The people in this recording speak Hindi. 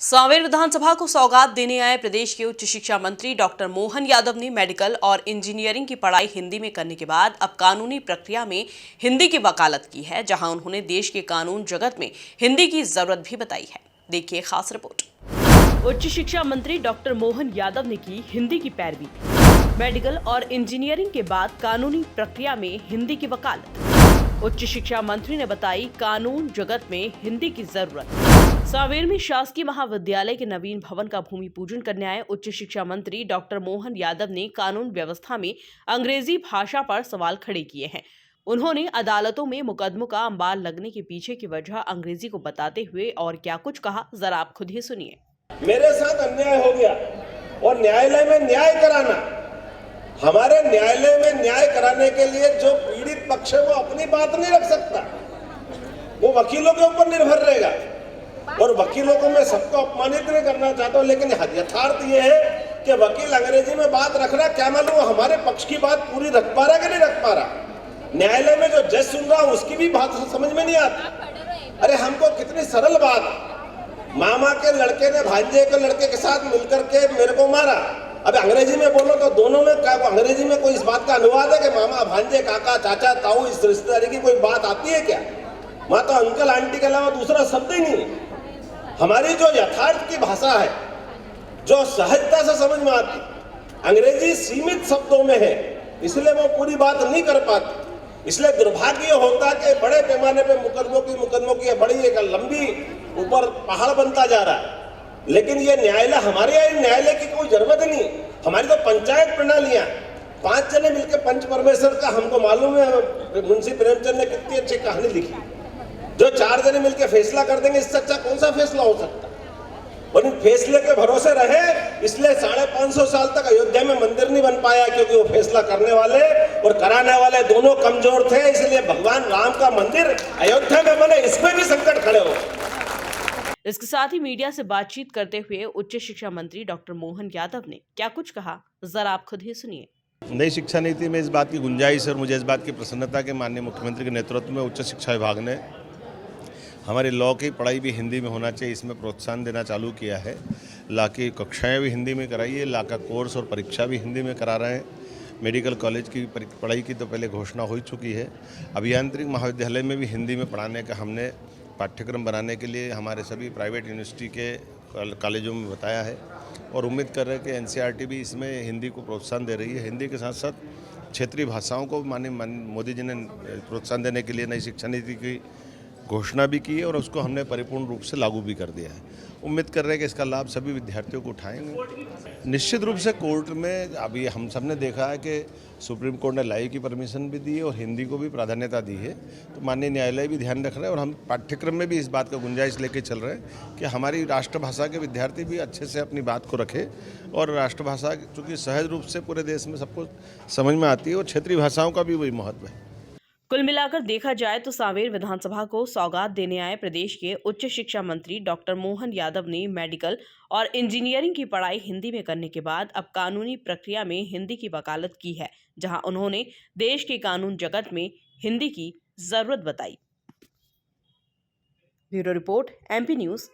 सांवेर विधानसभा को सौगात देने आए प्रदेश के उच्च शिक्षा मंत्री डॉक्टर मोहन यादव ने मेडिकल और इंजीनियरिंग की पढ़ाई हिंदी में करने के बाद अब कानूनी प्रक्रिया में हिंदी की वकालत की है, जहां उन्होंने देश के कानून जगत में हिंदी की जरूरत भी बताई है। देखिए खास रिपोर्ट। उच्च शिक्षा मंत्री डॉक्टर मोहन यादव ने की हिंदी की पैरवी। मेडिकल और इंजीनियरिंग के बाद कानूनी प्रक्रिया में हिंदी की वकालत। उच्च शिक्षा मंत्री ने बताई कानून जगत में हिंदी की जरूरत। सांवेर में शासकीय महाविद्यालय के नवीन भवन का भूमि पूजन करने आए उच्च शिक्षा मंत्री डॉक्टर मोहन यादव ने कानून व्यवस्था में अंग्रेजी भाषा पर सवाल खड़े किए हैं। उन्होंने अदालतों में मुकदमों का अंबार लगने के पीछे की वजह अंग्रेजी को बताते हुए और क्या कुछ कहा, जरा आप खुद ही सुनिए। मेरे साथ अन्याय हो गया और न्यायालय में न्याय कराना, हमारे न्यायालय में न्याय कराने के लिए जो पीड़ित पक्ष है वो अपनी बात नहीं रख सकता, वो वकीलों के ऊपर निर्भर रहेगा। और वकीलों को मैं सबको अपमानित नहीं करना चाहता हूँ, लेकिन यथार्थ ये है कि वकील अंग्रेजी में बात रख रहा, क्या मालूम हमारे पक्ष की बात पूरी रख पा रहा कि नहीं रख पा रहा। न्यायालय में जो जज सुन रहा उसकी भी बात समझ में नहीं आती। अरे हमको कितनी सरल बात, मामा के लड़के ने भांजे के लड़के के साथ मिलकर के मेरे को मारा। अब अंग्रेजी में बोलो तो दोनों में क्या अंग्रेजी में कोई इस बात का अनुवाद है कि मामा भांजे काका चाचा ताऊ इस रिश्तेदारी की कोई बात आती है क्या? वहां तो अंकल आंटी के अलावा दूसरा शब्द ही नहीं। हमारी जो यथार्थ की भाषा है, जो सहजता से समझ में आती, अंग्रेजी सीमित शब्दों में है, इसलिए वो पूरी बात नहीं कर पाती। इसलिए दुर्भाग्य होता कि बड़े पैमाने पे मुकदमों की बड़ी एक लंबी ऊपर पहाड़ बनता जा रहा है। लेकिन ये न्यायालय, हमारे यहाँ न्यायालय की कोई जरूरत नहीं। हमारी तो पंचायत प्रणालियां, 5 जने मिलकर पंच परमेश्वर का, हमको मालूम है मुंशी प्रेमचंद ने कितनी अच्छी कहानी लिखी। जो 4 जने मिलकर फैसला कर देंगे, इससे अच्छा कौन सा फैसला हो सकता। और इन फैसले के भरोसे रहे, इसलिए 550 साल तक अयोध्या में मंदिर नहीं बन पाया, क्योंकि वो फैसला करने वाले और कराने वाले दोनों कमजोर थे। इसलिए भगवान राम का मंदिर अयोध्या में बने, इसमें भी संकट खड़े हो। इसके साथ ही मीडिया से बातचीत करते हुए उच्च शिक्षा मंत्री डॉक्टर मोहन यादव ने क्या कुछ कहा, जरा आप खुद ही सुनिए। नई शिक्षा नीति में इस बात की गुंजाइश और मुझे इस बात की प्रसन्नता के माननीय मुख्यमंत्री के नेतृत्व में उच्च शिक्षा विभाग ने हमारी लॉ की पढ़ाई भी हिंदी में होना चाहिए, इसमें प्रोत्साहन देना चालू किया है। लॉ की कक्षाएं भी हिंदी में कराइए, लॉ का कोर्स और परीक्षा भी हिंदी में करा रहे हैं। मेडिकल कॉलेज की पढ़ाई की तो पहले घोषणा हो चुकी है। अभियांत्रिक महाविद्यालय में भी हिंदी में पढ़ाने का हमने पाठ्यक्रम बनाने के लिए हमारे सभी प्राइवेट यूनिवर्सिटी के कॉलेजों में बताया है और उम्मीद कर रहे हैं कि एनसीईआरटी भी इसमें हिंदी को प्रोत्साहन दे रही है। हिंदी के साथ साथ क्षेत्रीय भाषाओं को माननीय मोदी जी ने प्रोत्साहन देने के लिए नई शिक्षा नीति की घोषणा भी की है और उसको हमने परिपूर्ण रूप से लागू भी कर दिया है। उम्मीद कर रहे हैं कि इसका लाभ सभी विद्यार्थियों को उठाएंगे। निश्चित रूप से कोर्ट में अभी हम सब ने देखा है कि सुप्रीम कोर्ट ने लाइव की परमिशन भी दी है और हिंदी को भी प्राधान्यता दी है, तो माननीय न्यायालय भी ध्यान रख रहे हैं और हम पाठ्यक्रम में भी इस बात का गुंजाइश लेके चल रहे हैं कि हमारी राष्ट्रभाषा के विद्यार्थी भी अच्छे से अपनी बात को रखें। और राष्ट्रभाषा चूँकि सहज रूप से पूरे देश में सबको समझ में आती है और क्षेत्रीय भाषाओं का भी वही महत्व है। कुल मिलाकर देखा जाए तो सांवेर विधानसभा को सौगात देने आए प्रदेश के उच्च शिक्षा मंत्री डॉक्टर मोहन यादव ने मेडिकल और इंजीनियरिंग की पढ़ाई हिंदी में करने के बाद अब कानूनी प्रक्रिया में हिंदी की वकालत की है, जहां उन्होंने देश के कानून जगत में हिंदी की जरूरत बताई। Bureau report, MP news.